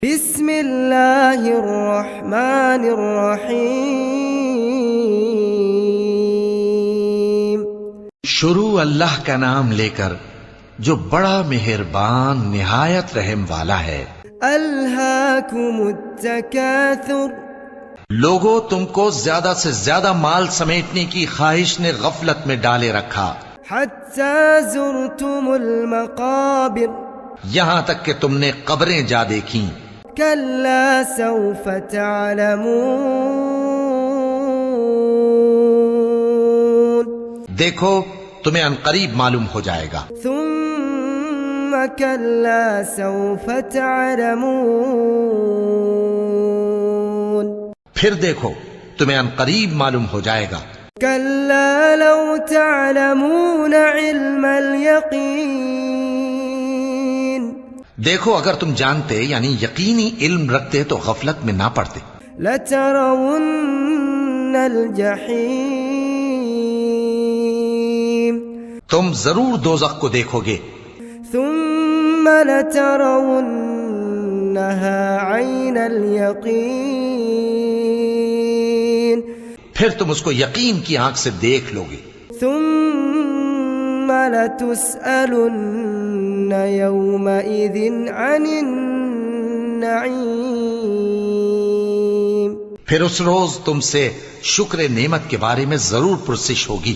بسم اللہ الرحمن الرحیم۔ شروع اللہ کا نام لے کر جو بڑا مہربان نہایت رحم والا ہے۔ الہاکم التکاثر، لوگوں تم کو زیادہ سے زیادہ مال سمیٹنے کی خواہش نے غفلت میں ڈالے رکھا، حتی زرتم المقابر، یہاں تک کہ تم نے قبریں جا دیکھیں۔ کلا سوف تعلمون، دیکھو تمہیں عنقریب معلوم ہو جائے گا۔ ثم کلا سوف تعلمون، پھر دیکھو تمہیں عنقریب معلوم ہو جائے گا۔ کلا لو تعلمون علم الیقین، دیکھو اگر تم جانتے یعنی یقینی علم رکھتے تو غفلت میں نہ پڑتے۔ لترون الجحیم، تم ضرور دوزخ کو دیکھو گے، ثم لترونها عین الیقین، پھر تم اس کو یقین کی آنکھ سے دیکھ لو گے۔ ثم لتسألن یومئذ عن النعیم، پھر اس روز تم سے شکر نعمت کے بارے میں ضرور پرسش ہوگی۔